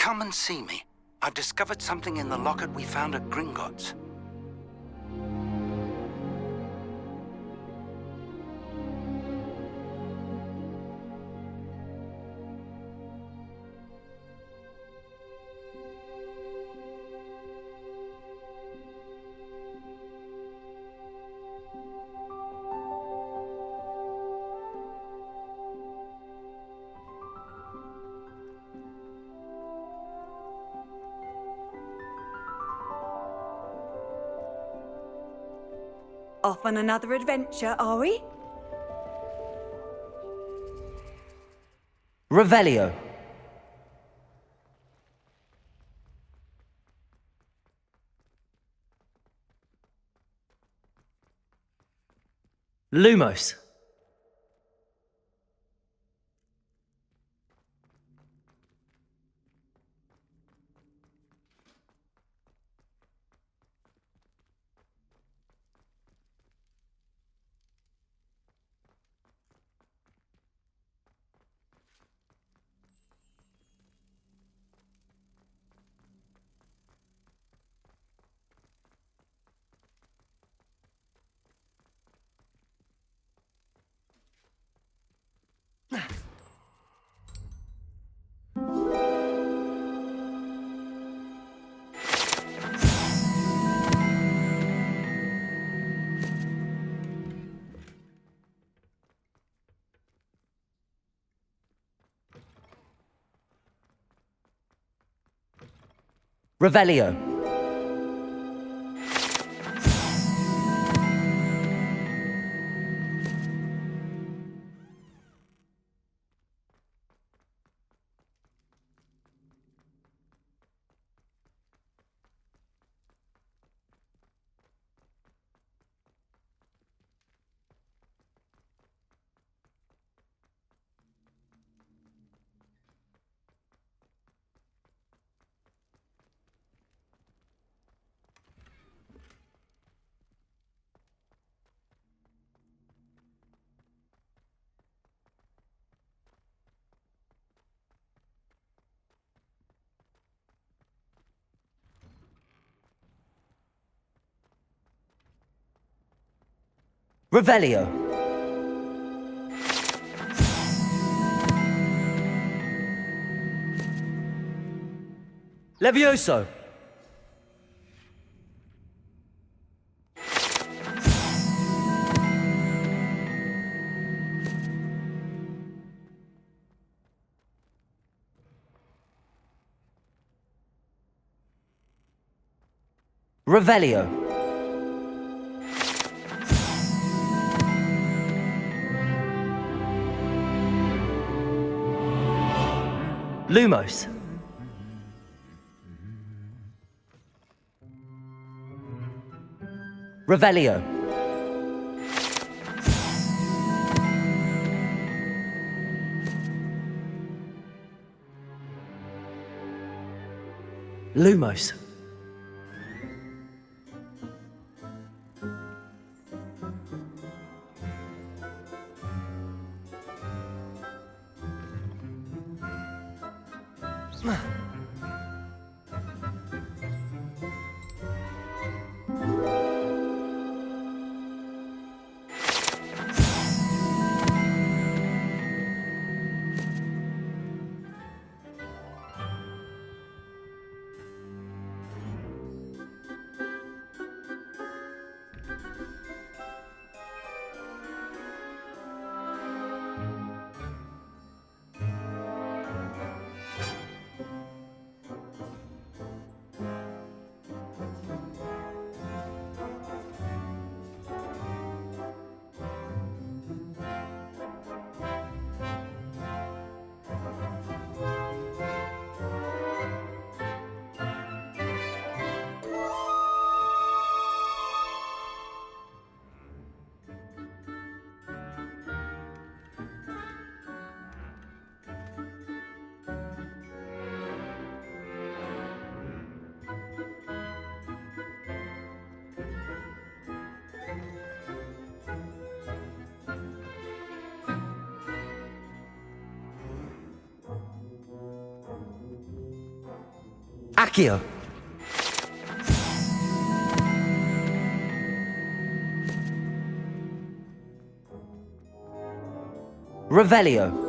Come and see me. I've discovered something in the locket we found at Gringotts. Off on another adventure, are we? Revelio. Lumos. Revelio. Revelio. Levioso. Revelio. Lumos. Revelio. Lumos. Accio. Revelio.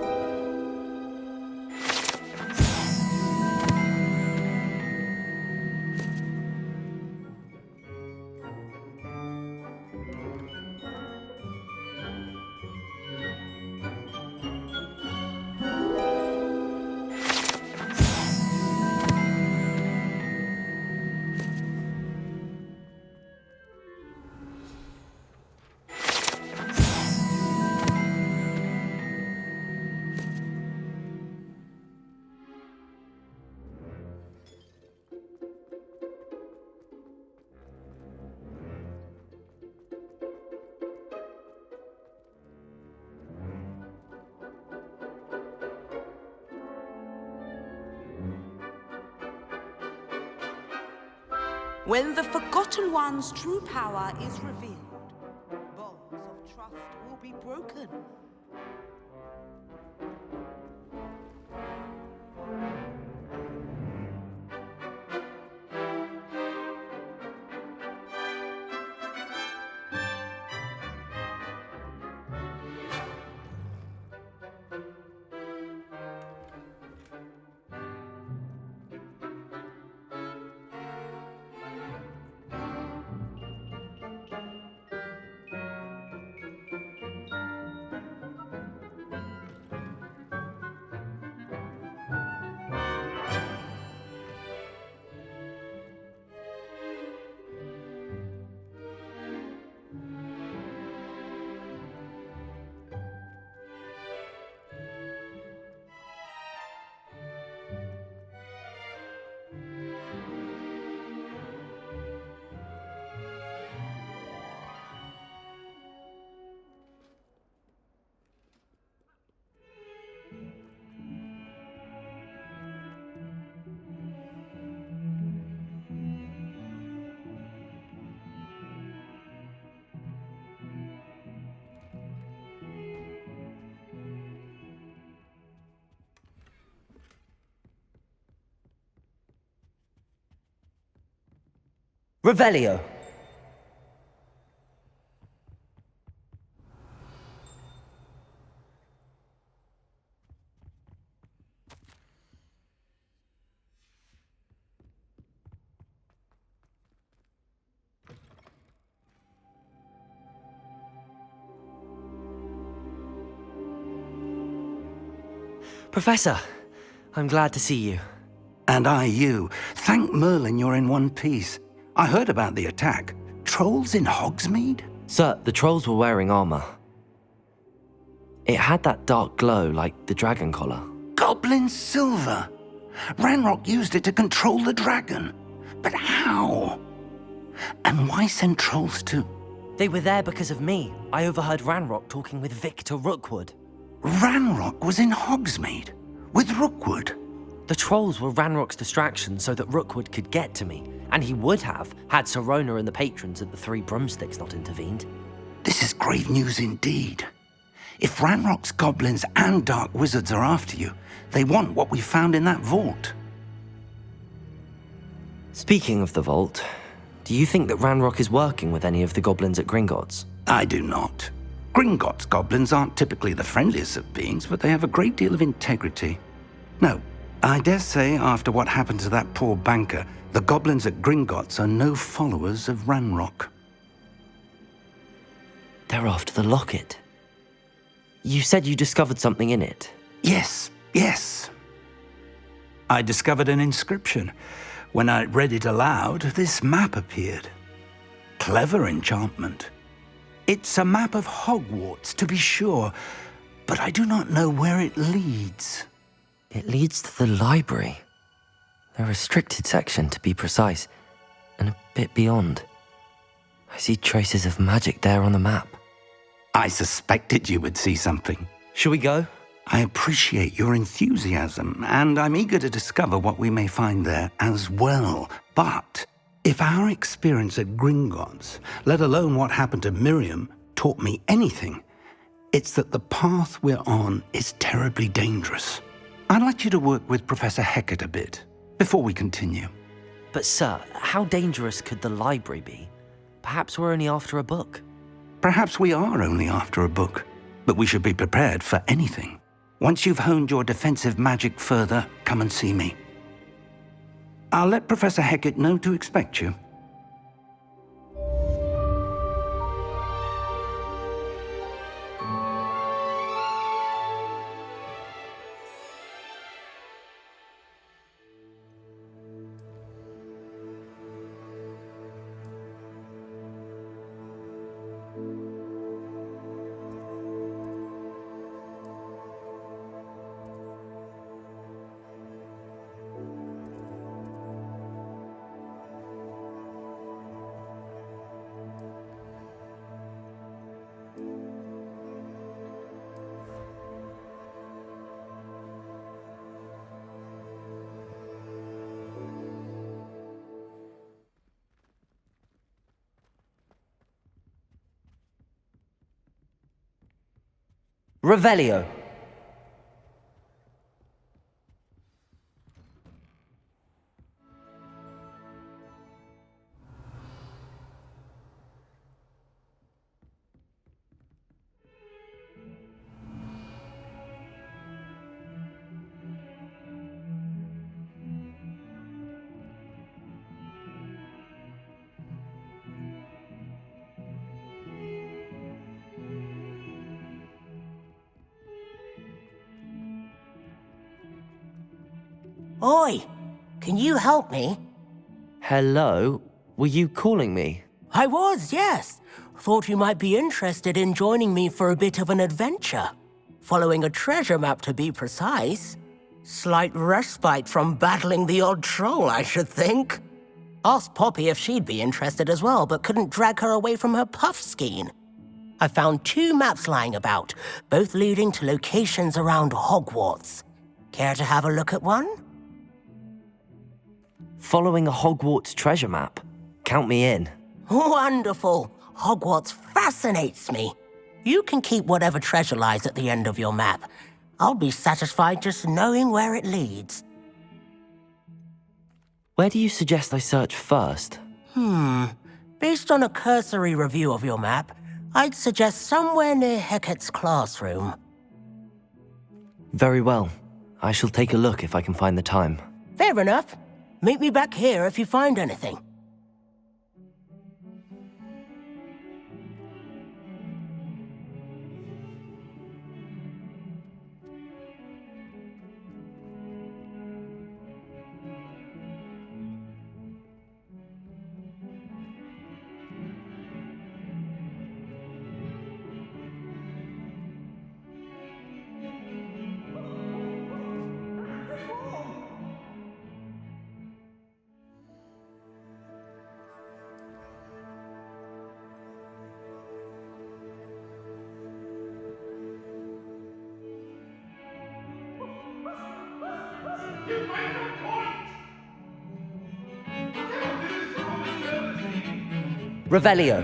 When the Forgotten One's true power is revealed, bonds of trust will be broken. Revelio. Professor, I'm glad to see you. And I you. Thank Merlin you're in one piece. I heard about the attack. Trolls in Hogsmeade? Sir, the trolls were wearing armor. It had that dark glow like the dragon collar. Goblin silver! Ranrock used it to control the dragon. But how? And why send trolls to... They were there because of me. I overheard Ranrock talking with Victor Rookwood. Ranrock was in Hogsmeade? With Rookwood? The trolls were Ranrock's distraction so that Rookwood could get to me, and he would have had Sirona and the patrons at the Three Broomsticks not intervened. This is grave news indeed. If Ranrock's goblins and dark wizards are after you, they want what we found in that vault. Speaking of the vault, do you think that Ranrock is working with any of the goblins at Gringotts? I do not. Gringotts goblins aren't typically the friendliest of beings, but they have a great deal of integrity. No, I dare say after what happened to that poor banker, the goblins at Gringotts are no followers of Ranrock. They're after the locket. You said you discovered something in it. Yes. I discovered an inscription. When I read it aloud, this map appeared. Clever enchantment. It's a map of Hogwarts, to be sure, but I do not know where it leads. It leads to the library. The restricted section, to be precise, and a bit beyond. I see traces of magic there on the map. I suspected you would see something. Shall we go? I appreciate your enthusiasm, and I'm eager to discover what we may find there as well. But if our experience at Gringotts, let alone what happened to Miriam, taught me anything, it's that the path we're on is terribly dangerous. I'd like you to work with Professor Hacet a bit. before we continue. But sir, how dangerous could the library be? Perhaps we're only after a book. Perhaps we are only after a book, but we should be prepared for anything. Once you've honed your defensive magic further, come and see me. I'll let Professor Hacet know to expect you. Revelio. Oi, can you help me? Hello? Were you calling me? I was, yes. Thought you might be interested in joining me for a bit of an adventure. Following a treasure map, to be precise. Slight respite from battling the odd troll, I should think. Asked Poppy if she'd be interested as well, but couldn't drag her away from her puff skein. I found 2 maps lying about, both leading to locations around Hogwarts. Care to have a look at one? Following a Hogwarts treasure map? Count me in. Wonderful. Hogwarts fascinates me. You can keep whatever treasure lies at the end of your map. I'll be satisfied just knowing where it leads. Where do you suggest I search first? Based on a cursory review of your map, I'd suggest somewhere near Hacet's classroom. Very well. I shall take a look if I can find the time. Fair enough. Meet me back here if you find anything. Revelio.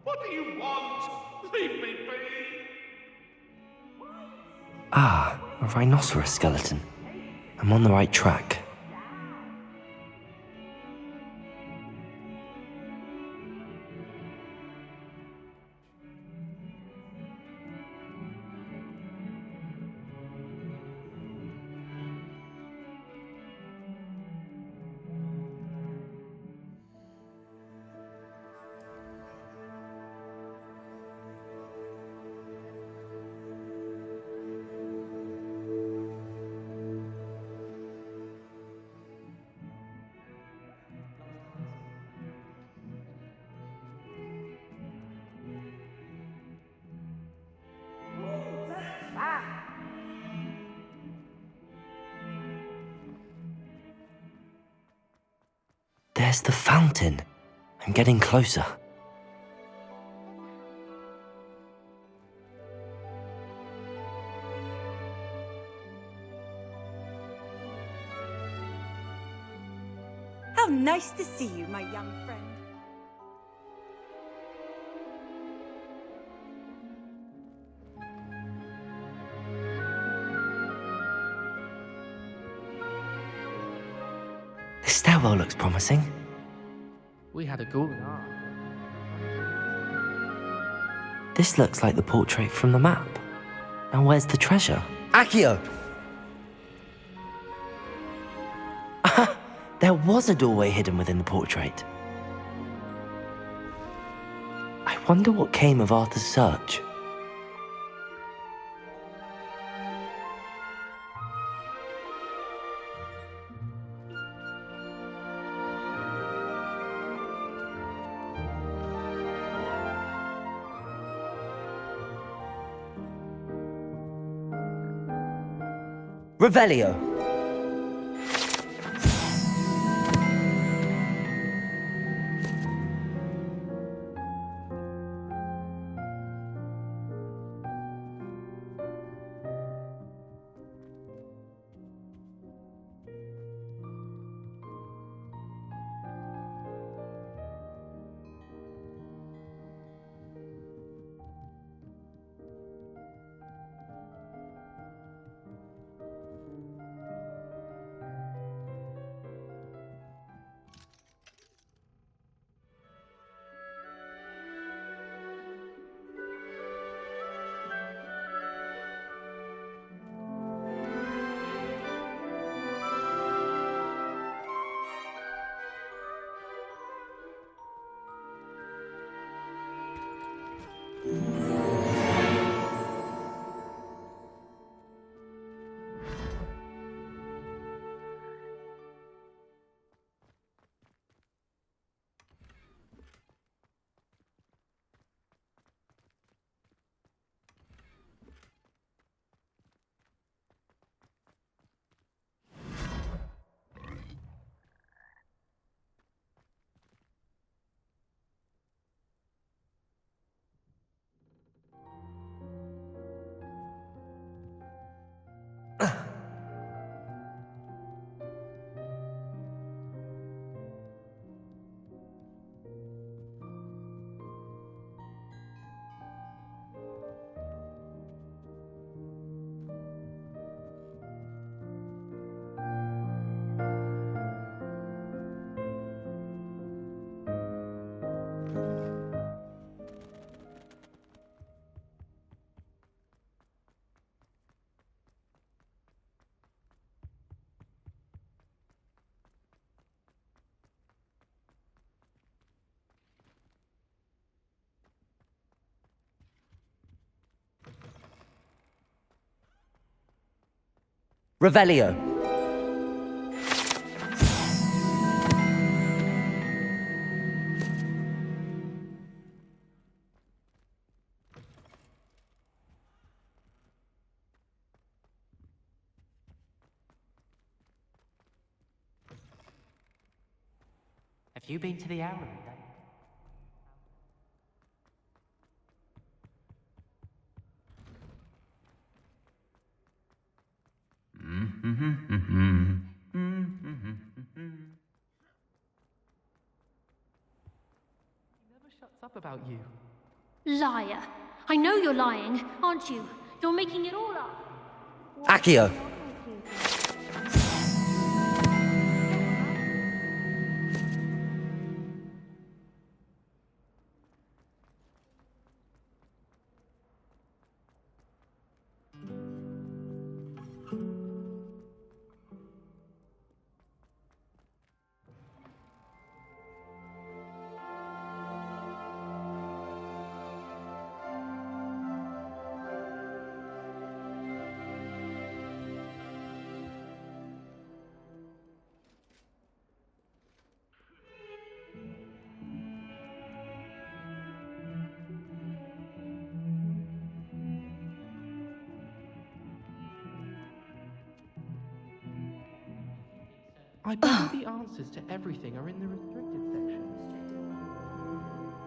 What do you want? Leave me be. Ah, a rhinoceros skeleton. I'm on the right track. There's the fountain. I'm getting closer. How nice to see you, my young friend. This stairwell looks promising. We had a golden hour. This looks like the portrait from the map. Now where's the treasure? Accio! There was a doorway hidden within the portrait. I wonder what came of Arthur's search. Revelio. Revelio. Have you been to the Arrow? He never shuts up about you. Liar. I know you're lying, aren't you? You're making it all up. Accio. I believe the answers to everything are in the restricted section.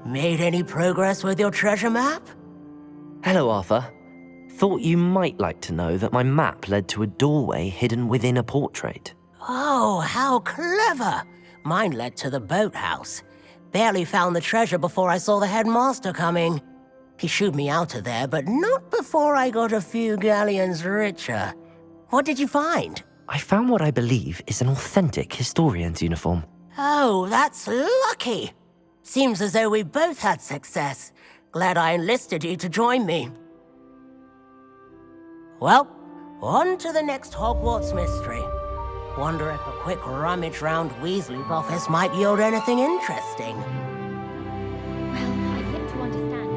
Made any progress with your treasure map? Hello, Arthur. Thought you might like to know that my map led to a doorway hidden within a portrait. Oh, how clever! Mine led to the boathouse. Barely found the treasure before I saw the headmaster coming. He shooed me out of there, but not before I got a few galleons richer. What did you find? I found what I believe is an authentic historian's uniform. Oh, that's lucky. Seems as though we both had success. Glad I enlisted you to join me. Well, on to the next Hogwarts mystery. Wonder if a quick rummage round Weasley's office might yield anything interesting. Well, I've yet to understand.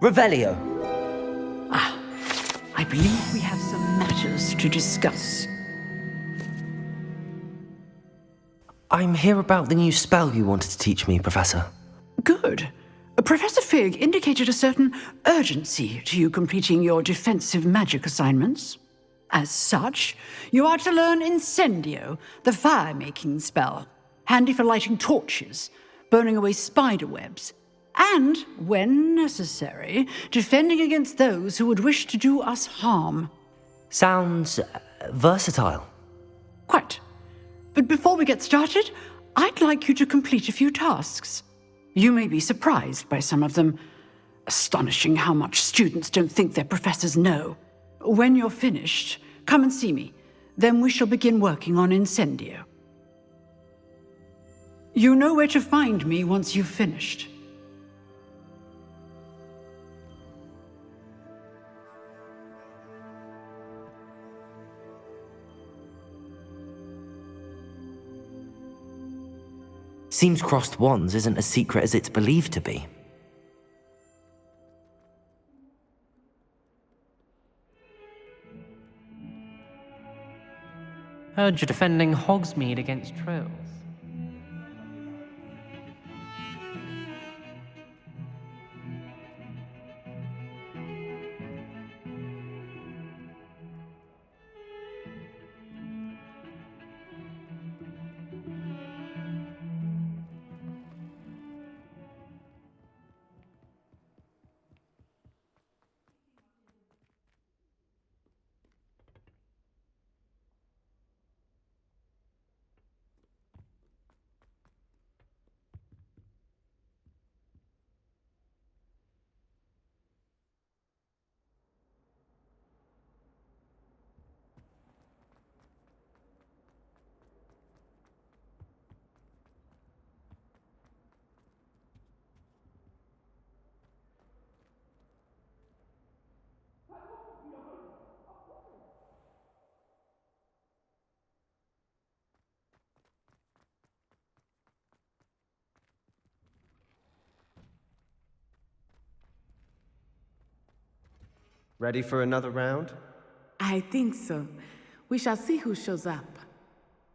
Revelio. I believe we have some matters to discuss. I'm here about the new spell you wanted to teach me, Professor. Good. Professor Fig indicated a certain urgency to you completing your defensive magic assignments. As such, you are to learn Incendio, the fire-making spell, handy for lighting torches, burning away spider webs, and, when necessary, defending against those who would wish to do us harm. Sounds versatile. Quite. But before we get started, I'd like you to complete a few tasks. You may be surprised by some of them. Astonishing how much students don't think their professors know. When you're finished, come and see me. Then we shall begin working on Incendio. You know where to find me once you've finished. Seems Crosswands isn't as secret as it's believed to be. Heard you're defending Hogsmeade against trolls. Ready for another round? I think so. We shall see who shows up.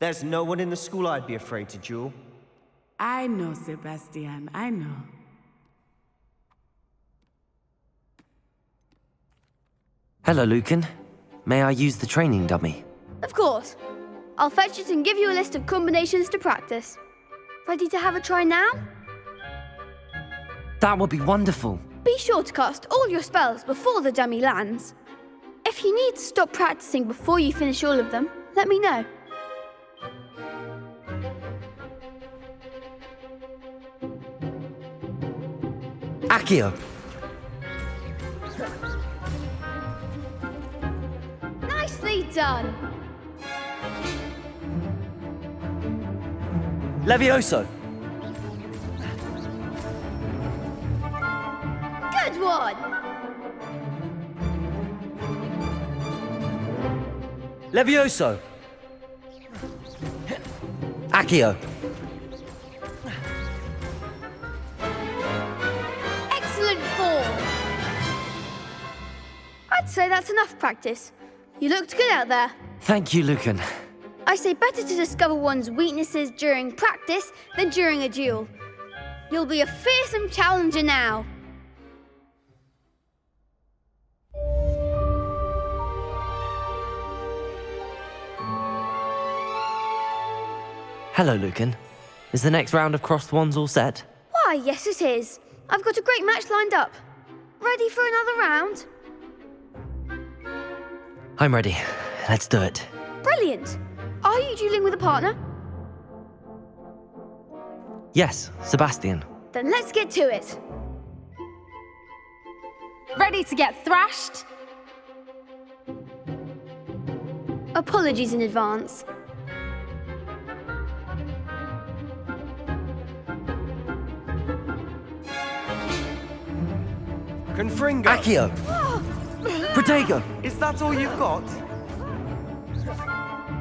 There's no one in the school I'd be afraid to duel. I know, Sebastian, I know. Hello, Lucan. May I use the training dummy? Of course. I'll fetch it and give you a list of combinations to practice. Ready to have a try now? That would be wonderful. Be sure to cast all your spells before the dummy lands. If you need to stop practicing before you finish all of them, let me know. Accio. Nicely done. Levioso. Good one. Levioso. Accio. Excellent say that's enough practice. You looked good out there. Thank you, Lucan. I say better to discover one's weaknesses during practice than during a duel. You'll be a fearsome challenger now. Hello, Lucan. Is the next round of Crosswands all set? Why, yes it is. I've got a great match lined up. Ready for another round? I'm ready. Let's do it. Brilliant. Are you dueling with a partner? Yes, Sebastian. Then let's get to it. Ready to get thrashed? Apologies in advance. Confringo! Accio! Protego! Is that all you've got?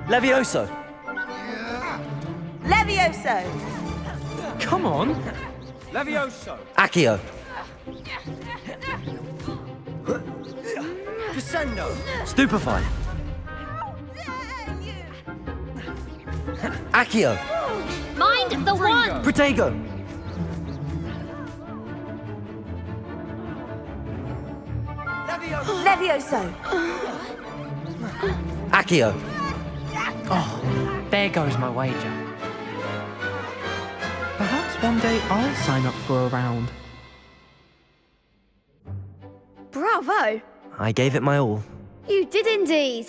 Levioso! Levioso! Come on! Levioso! Accio! Descendo! Stupefy! Accio! Mind the one! Protego! Levioso! Accio! Oh, there goes my wager. Perhaps one day I'll sign up for a round. Bravo! I gave it my all. You did indeed.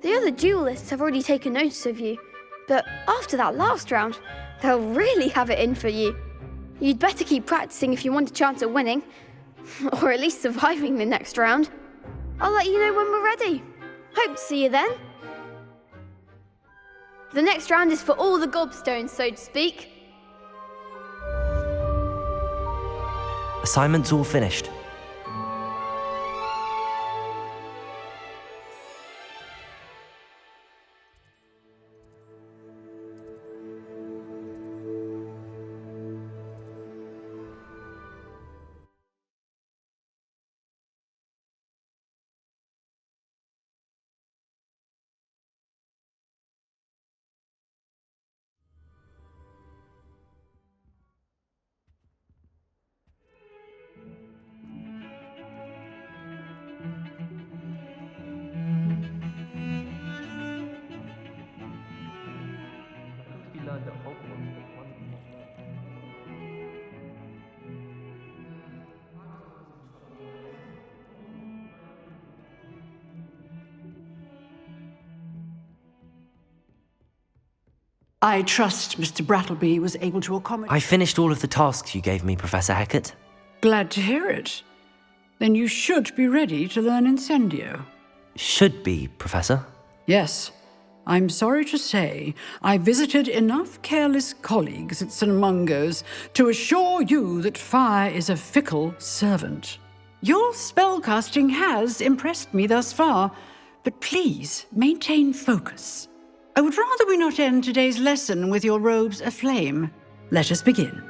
The other duelists have already taken notice of you, but after that last round, they'll really have it in for you. You'd better keep practicing if you want a chance at winning, or at least surviving the next round. I'll let you know when we're ready. Hope to see you then. The next round is for all the gobstones, so to speak. Assignment's all finished. I trust Mr. Brattleby was able to accommodate... I finished all of the tasks you gave me, Professor Hacet. Glad to hear it. Then you should be ready to learn Incendio. Should be, Professor. Yes. I'm sorry to say, I visited enough careless colleagues at St. Mungo's to assure you that fire is a fickle servant. Your spellcasting has impressed me thus far, but please maintain focus. I would rather we not end today's lesson with your robes aflame. Let us begin.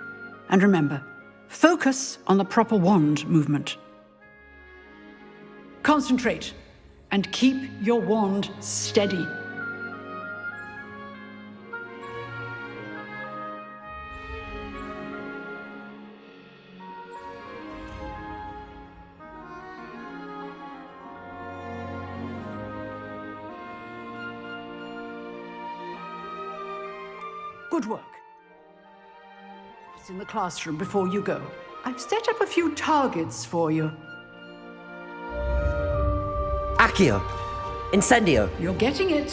And remember, focus on the proper wand movement. Concentrate and keep your wand steady. Good work. It's in the classroom before you go. I've set up a few targets for you. Accio! Incendio! You're getting it.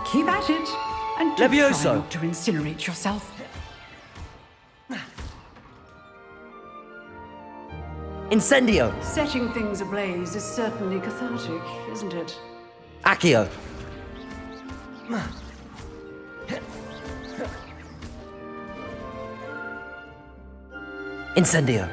Keep at it. And don't Levioso! try not to incinerate yourself. Incendio! Setting things ablaze is certainly cathartic, isn't it? Accio! Incendio!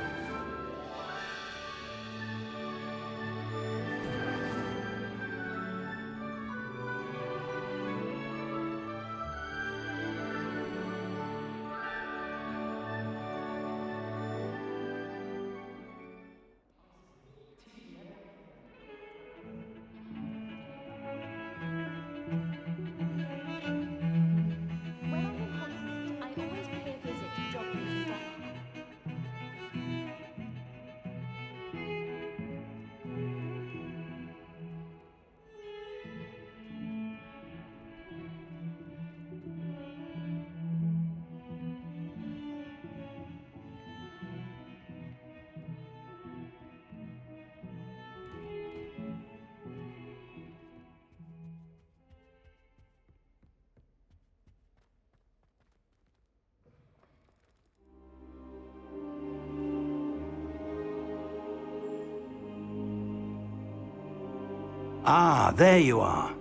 Ah, there you are.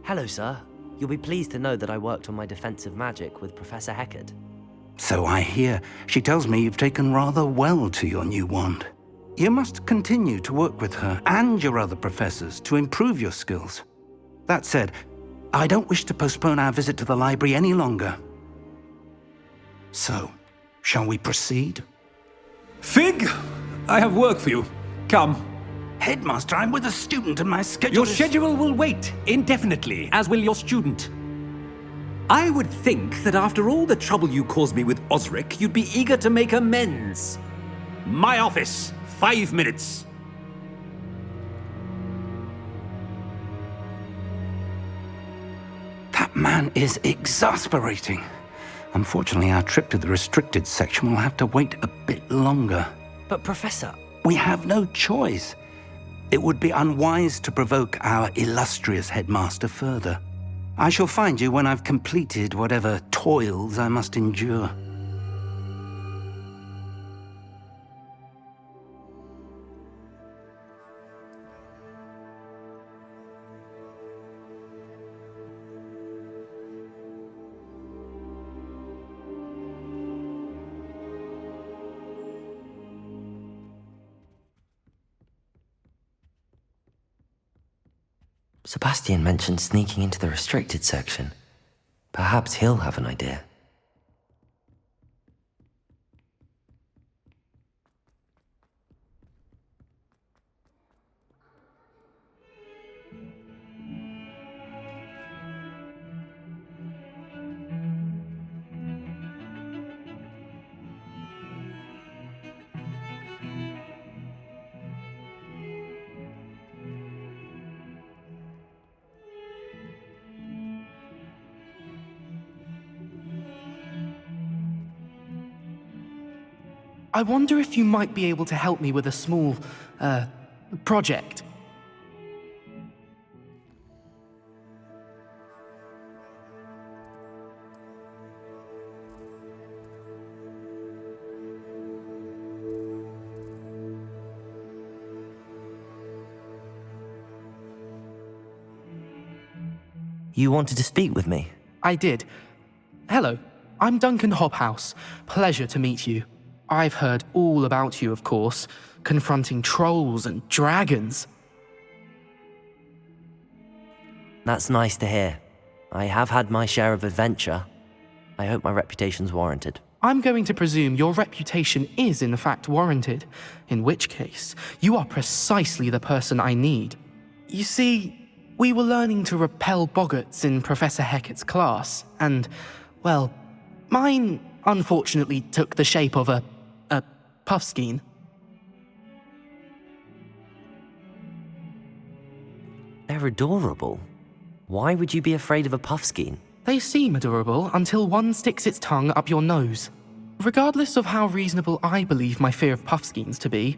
Hello, sir. You'll be pleased to know that I worked on my defensive magic with Professor Hacet. So I hear. She tells me you've taken rather well to your new wand. You must continue to work with her and your other professors to improve your skills. That said, I don't wish to postpone our visit to the library any longer. So, shall we proceed? Fig, I have work for you. Come. Headmaster, I'm with a student and my schedule Your is... schedule will wait indefinitely, as will your student. I would think that after all the trouble you caused me with Osric, you'd be eager to make amends. My office, 5 minutes. That man is exasperating. Unfortunately, our trip to the restricted section will have to wait a bit longer. But Professor... We have no choice. It would be unwise to provoke our illustrious headmaster further. I shall find you when I've completed whatever toils I must endure. Sebastian mentioned sneaking into the restricted section. Perhaps he'll have an idea. I wonder if you might be able to help me with a small, project. You wanted to speak with me? I did. Hello, I'm Duncan Hobhouse. Pleasure to meet you. I've heard all about you, of course, confronting trolls and dragons. That's nice to hear. I have had my share of adventure. I hope my reputation's warranted. I'm going to presume your reputation is in fact warranted, in which case, you are precisely the person I need. You see, we were learning to repel boggarts in Professor Hacet's class, and, well, mine unfortunately took the shape of a puffskein. They're adorable. Why would you be afraid of a puffskein? They seem adorable until one sticks its tongue up your nose. Regardless of how reasonable I believe my fear of puffskeins to be,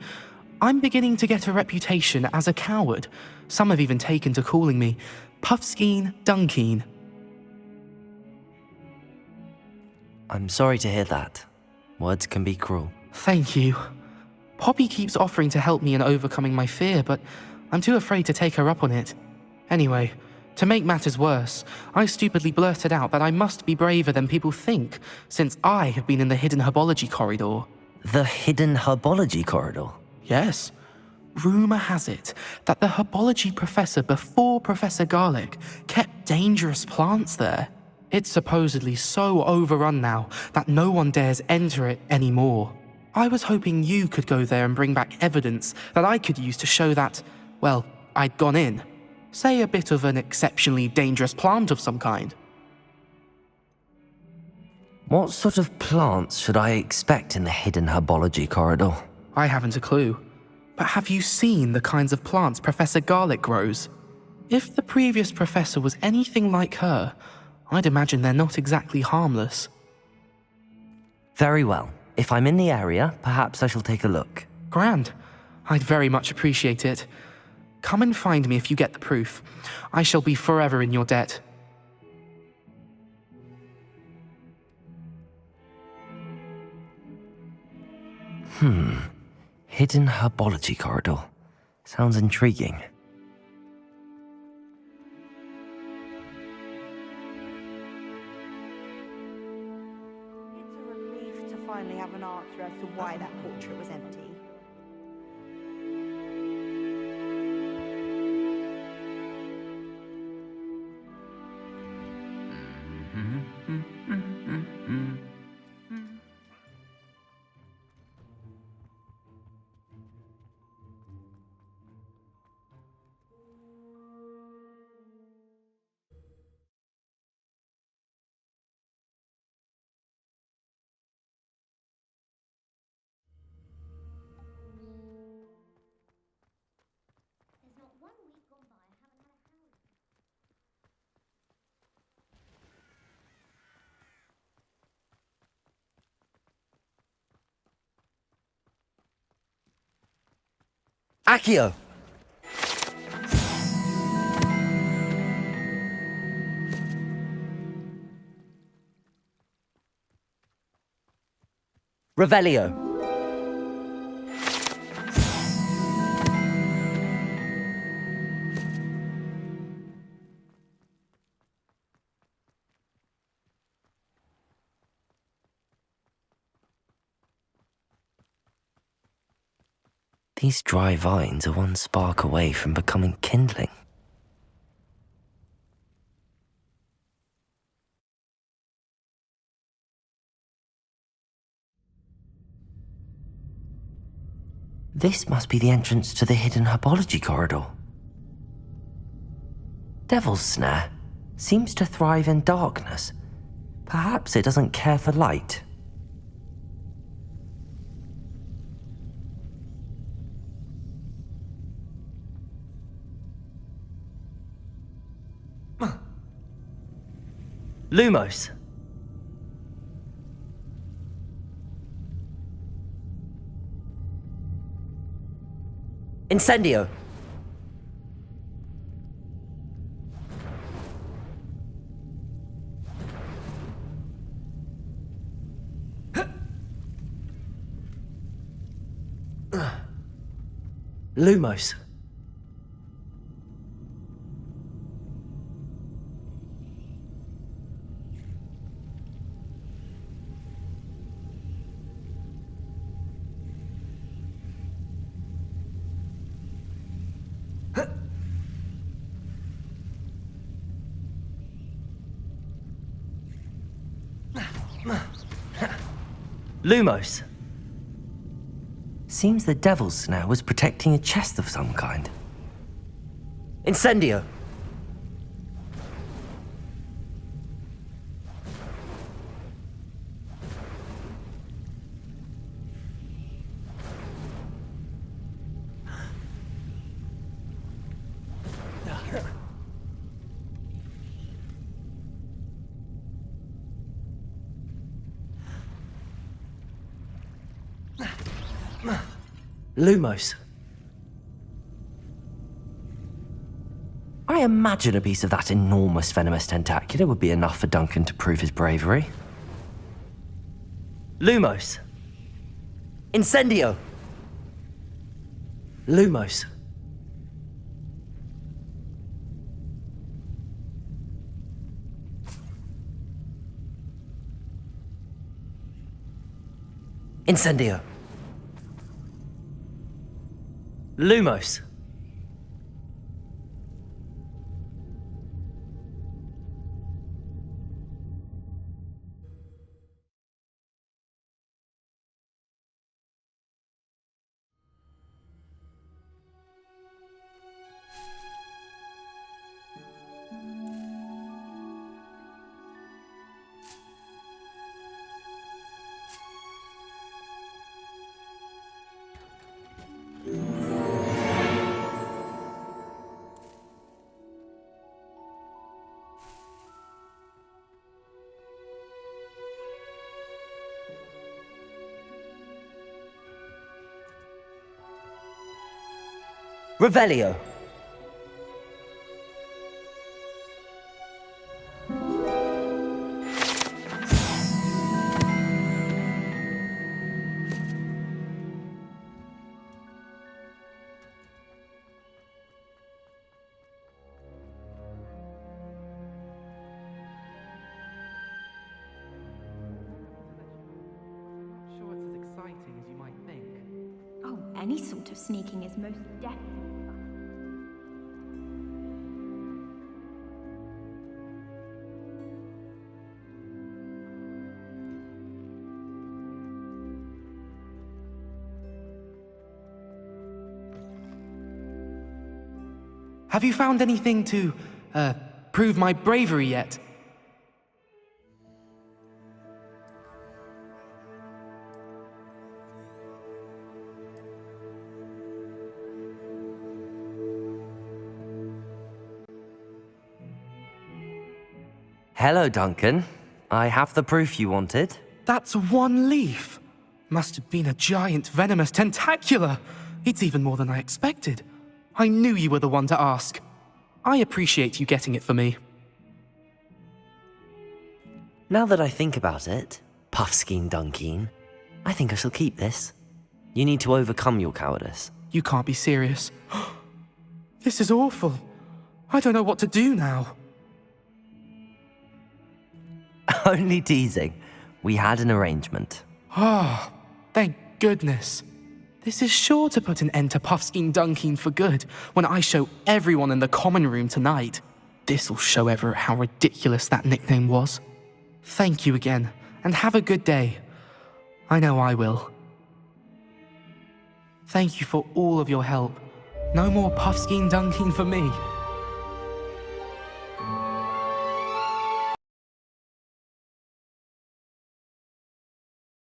I'm beginning to get a reputation as a coward. Some have even taken to calling me Puffskein Dunkeen. I'm sorry to hear that. Words can be cruel. Thank you. Poppy keeps offering to help me in overcoming my fear, but I'm too afraid to take her up on it. Anyway, to make matters worse, I stupidly blurted out that I must be braver than people think, since I have been in the hidden herbology corridor. The hidden herbology corridor? Yes. Rumour has it that the herbology professor before Professor Garlic kept dangerous plants there. It's supposedly so overrun now that no one dares enter it anymore. I was hoping you could go there and bring back evidence that I could use to show that, well, I'd gone in. Say a bit of an exceptionally dangerous plant of some kind. What sort of plants should I expect in the hidden herbology corridor? I haven't a clue. But have you seen the kinds of plants Professor Garlic grows? If the previous professor was anything like her, I'd imagine they're not exactly harmless. Very well. If I'm in the area, perhaps I shall take a look. Grand. I'd very much appreciate it. Come and find me if you get the proof. I shall be forever in your debt. Hidden herbology corridor. Sounds intriguing. It's a relief to finally have an answer as to why that portrait was empty. Accio! Revelio. These dry vines are one spark away from becoming kindling. This must be the entrance to the hidden herbology corridor. Devil's Snare seems to thrive in darkness. Perhaps it doesn't care for light. Lumos. Incendio. Lumos. Lumos. Seems the Devil's Snare was protecting a chest of some kind. Incendio. Lumos. I imagine a piece of that enormous venomous tentacular would be enough for Duncan to prove his bravery. Lumos. Incendio. Lumos. Incendio. Lumos. Revelio. any sort of sneaking is most definitely fun. Have you found anything to, prove my bravery yet? Hello, Duncan. I have the proof you wanted. That's one leaf. Must have been a giant venomous tentacula. It's even more than I expected. I knew you were the one to ask. I appreciate you getting it for me. Now that I think about it, Puffskein Dunkeen, I think I shall keep this. You need to overcome your cowardice. You can't be serious. This is awful. I don't know what to do now. Only teasing. We had an arrangement. Ah, thank goodness. This is sure to put an end to Puffskein Dunkeen for good when I show everyone in the common room tonight. This'll show Everett how ridiculous that nickname was. Thank you again, and have a good day. I know I will. Thank you for all of your help. No more Puffskein Dunkeen for me.